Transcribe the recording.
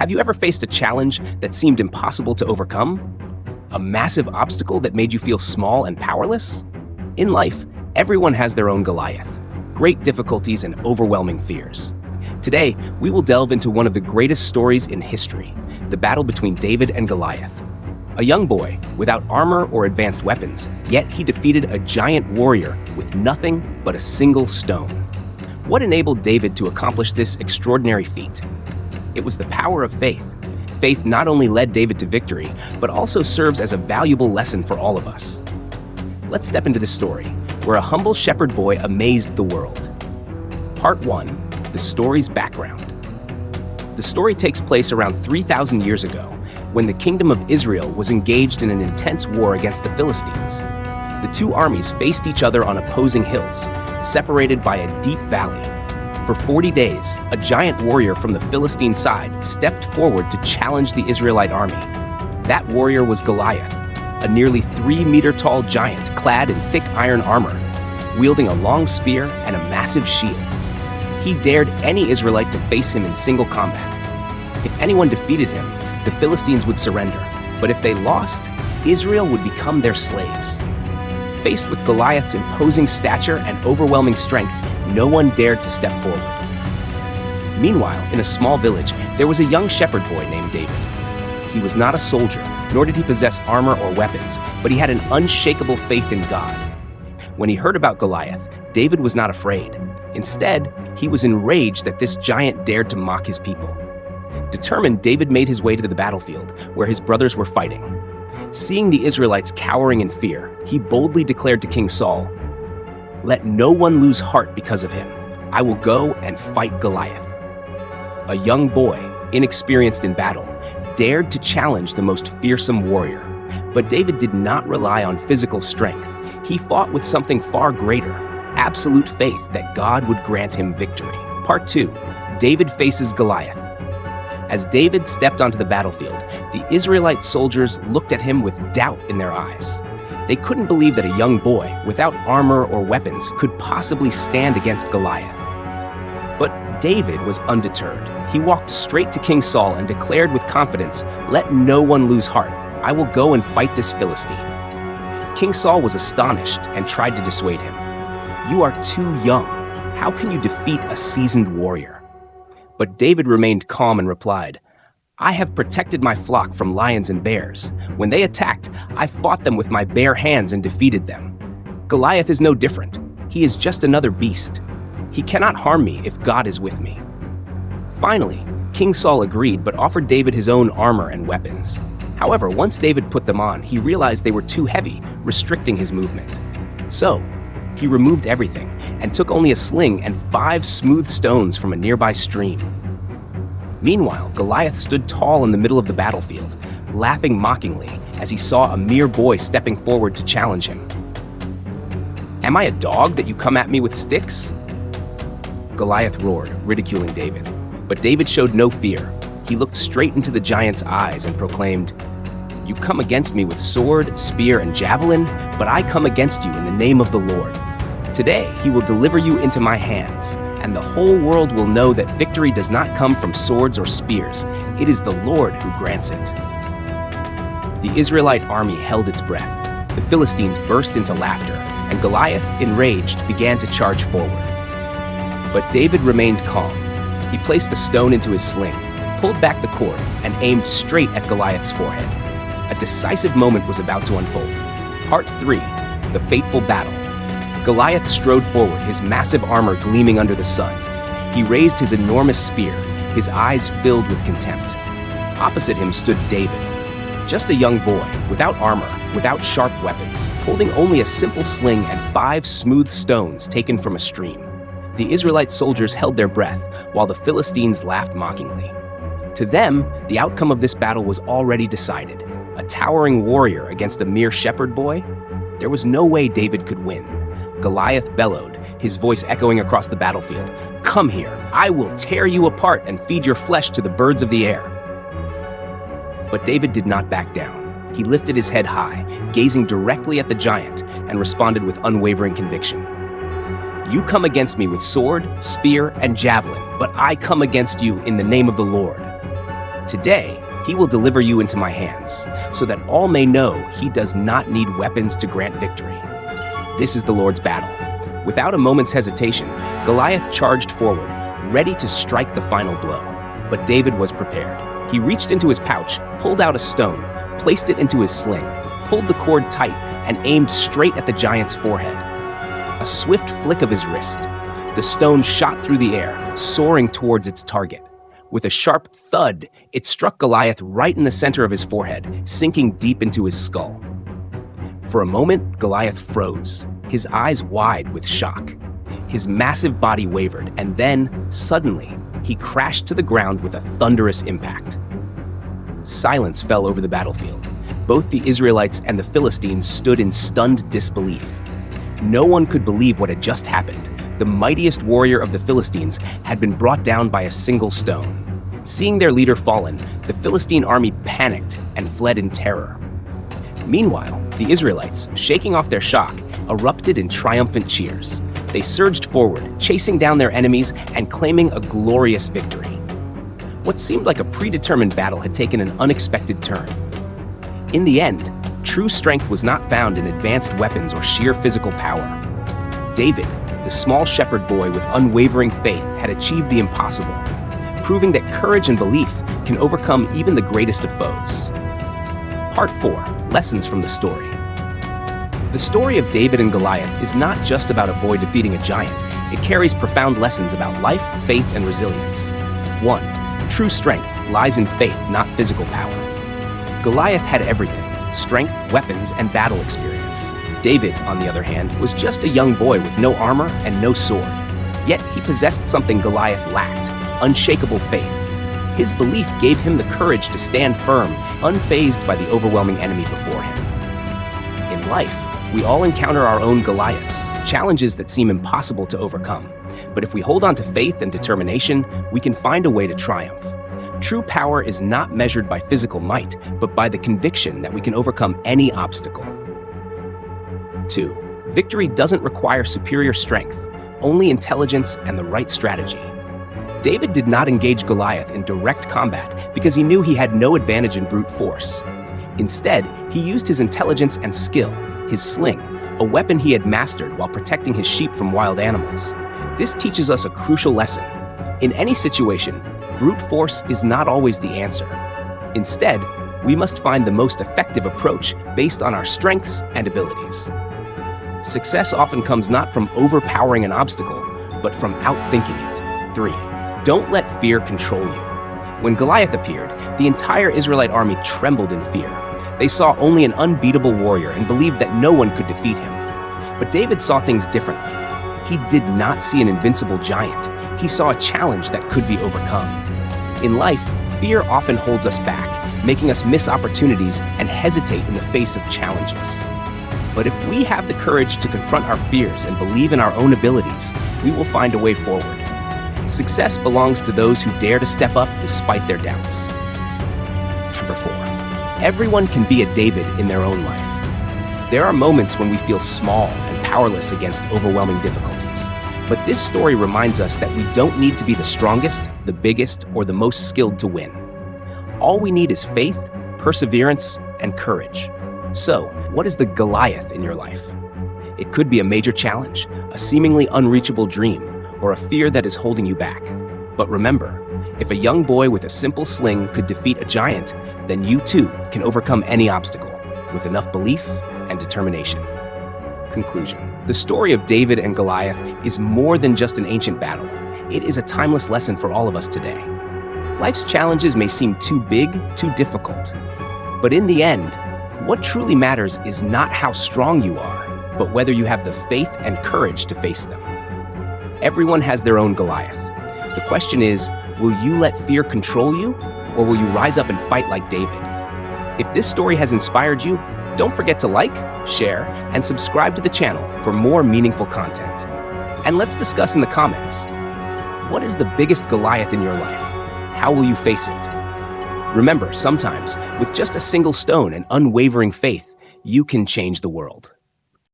Have you ever faced a challenge that seemed impossible to overcome? A massive obstacle that made you feel small and powerless? In life, everyone has their own Goliath, great difficulties and overwhelming fears. Today, we will delve into one of the greatest stories in history, the battle between David and Goliath. A young boy, without armor or advanced weapons, yet he defeated a giant warrior with nothing but a single stone. What enabled David to accomplish this extraordinary feat? It was the power of faith. Faith not only led David to victory, but also serves as a valuable lesson for all of us. Let's step into the story, where a humble shepherd boy amazed the world. Part 1. The story's background. The story takes place around 3,000 years ago, when the kingdom of Israel was engaged in an intense war against the Philistines. The two armies faced each other on opposing hills, separated by a deep valley. For 40 days, a giant warrior from the Philistine side stepped forward to challenge the Israelite army. That warrior was Goliath, a nearly 3-meter-tall giant clad in thick iron armor, wielding a long spear and a massive shield. He dared any Israelite to face him in single combat. If anyone defeated him, the Philistines would surrender, but if they lost, Israel would become their slaves. Faced with Goliath's imposing stature and overwhelming strength, no one dared to step forward. Meanwhile, in a small village, there was a young shepherd boy named David. He was not a soldier, nor did he possess armor or weapons, but he had an unshakable faith in God. When he heard about Goliath, David was not afraid. Instead, he was enraged that this giant dared to mock his people. Determined, David made his way to the battlefield, where his brothers were fighting. Seeing the Israelites cowering in fear, he boldly declared to King Saul, "Let no one lose heart because of him. I will go and fight Goliath." A young boy, inexperienced in battle, dared to challenge the most fearsome warrior. But David did not rely on physical strength. He fought with something far greater, absolute faith that God would grant him victory. Part 2. David faces Goliath. As David stepped onto the battlefield, the Israelite soldiers looked at him with doubt in their eyes. They couldn't believe that a young boy, without armor or weapons, could possibly stand against Goliath. But David was undeterred. He walked straight to King Saul and declared with confidence, "Let no one lose heart. I will go and fight this Philistine." King Saul was astonished and tried to dissuade him. "You are too young. How can you defeat a seasoned warrior?" But David remained calm and replied, "I have protected my flock from lions and bears. When they attacked, I fought them with my bare hands and defeated them. Goliath is no different. He is just another beast. He cannot harm me if God is with me." Finally, King Saul agreed but offered David his own armor and weapons. However, once David put them on, he realized they were too heavy, restricting his movement. So, he removed everything and took only a sling and 5 smooth stones from a nearby stream. Meanwhile, Goliath stood tall in the middle of the battlefield, laughing mockingly as he saw a mere boy stepping forward to challenge him. "Am I a dog that you come at me with sticks?" Goliath roared, ridiculing David. But David showed no fear. He looked straight into the giant's eyes and proclaimed, "You come against me with sword, spear, and javelin, but I come against you in the name of the Lord. Today he will deliver you into my hands, and the whole world will know that victory does not come from swords or spears. It is the Lord who grants it." The Israelite army held its breath. The Philistines burst into laughter, and Goliath, enraged, began to charge forward. But David remained calm. He placed a stone into his sling, pulled back the cord, and aimed straight at Goliath's forehead. A decisive moment was about to unfold. Part 3. The Fateful Battle. Goliath strode forward, his massive armor gleaming under the sun. He raised his enormous spear, his eyes filled with contempt. Opposite him stood David, just a young boy, without armor, without sharp weapons, holding only a simple sling and 5 smooth stones taken from a stream. The Israelite soldiers held their breath, while the Philistines laughed mockingly. To them, the outcome of this battle was already decided. A towering warrior against a mere shepherd boy? There was no way David could win. Goliath bellowed, his voice echoing across the battlefield. "Come here, I will tear you apart and feed your flesh to the birds of the air." But David did not back down. He lifted his head high, gazing directly at the giant, and responded with unwavering conviction. "You come against me with sword, spear, and javelin, but I come against you in the name of the Lord." Today, he will deliver you into my hands, so that all may know he does not need weapons to grant victory. This is the Lord's battle. Without a moment's hesitation, Goliath charged forward, ready to strike the final blow. But David was prepared. He reached into his pouch, pulled out a stone, placed it into his sling, pulled the cord tight, and aimed straight at the giant's forehead. A swift flick of his wrist. The stone shot through the air, soaring towards its target. With a sharp thud, it struck Goliath right in the center of his forehead, sinking deep into his skull. For a moment, Goliath froze, his eyes wide with shock. His massive body wavered, and then, suddenly, he crashed to the ground with a thunderous impact. Silence fell over the battlefield. Both the Israelites and the Philistines stood in stunned disbelief. No one could believe what had just happened. The mightiest warrior of the Philistines had been brought down by a single stone. Seeing their leader fallen, the Philistine army panicked and fled in terror. Meanwhile, the Israelites, shaking off their shock, erupted in triumphant cheers. They surged forward, chasing down their enemies and claiming a glorious victory. What seemed like a predetermined battle had taken an unexpected turn. In the end, true strength was not found in advanced weapons or sheer physical power. David, the small shepherd boy with unwavering faith, had achieved the impossible, proving that courage and belief can overcome even the greatest of foes. Part 4. Lessons from the story. The story of David and Goliath is not just about a boy defeating a giant. It carries profound lessons about life, faith, and resilience. 1. True strength lies in faith, not physical power. Goliath had everything: strength, weapons, and battle experience. David, on the other hand, was just a young boy with no armor and no sword. Yet he possessed something Goliath lacked: unshakable faith. His belief gave him the courage to stand firm, unfazed by the overwhelming enemy before him. In life, we all encounter our own Goliaths, challenges that seem impossible to overcome. But if we hold on to faith and determination, we can find a way to triumph. True power is not measured by physical might, but by the conviction that we can overcome any obstacle. 2. Victory doesn't require superior strength, only intelligence and the right strategy. David did not engage Goliath in direct combat because he knew he had no advantage in brute force. Instead, he used his intelligence and skill, his sling, a weapon he had mastered while protecting his sheep from wild animals. This teaches us a crucial lesson. In any situation, brute force is not always the answer. Instead, we must find the most effective approach based on our strengths and abilities. Success often comes not from overpowering an obstacle, but from outthinking it. 3. Don't let fear control you. When Goliath appeared, the entire Israelite army trembled in fear. They saw only an unbeatable warrior and believed that no one could defeat him. But David saw things differently. He did not see an invincible giant. He saw a challenge that could be overcome. In life, fear often holds us back, making us miss opportunities and hesitate in the face of challenges. But if we have the courage to confront our fears and believe in our own abilities, we will find a way forward. Success belongs to those who dare to step up despite their doubts. Number 4. Everyone can be a David in their own life. There are moments when we feel small and powerless against overwhelming difficulties. But this story reminds us that we don't need to be the strongest, the biggest, or the most skilled to win. All we need is faith, perseverance, and courage. So, what is the Goliath in your life? It could be a major challenge, a seemingly unreachable dream, or a fear that is holding you back. But remember, if a young boy with a simple sling could defeat a giant, then you too can overcome any obstacle with enough belief and determination. Conclusion. The story of David and Goliath is more than just an ancient battle. It is a timeless lesson for all of us today. Life's challenges may seem too big, too difficult. But in the end, what truly matters is not how strong you are, but whether you have the faith and courage to face them. Everyone has their own Goliath. The question is, will you let fear control you, or will you rise up and fight like David? If this story has inspired you, don't forget to like, share, and subscribe to the channel for more meaningful content. And let's discuss in the comments, what is the biggest Goliath in your life? How will you face it? Remember, sometimes, with just a single stone and unwavering faith, you can change the world.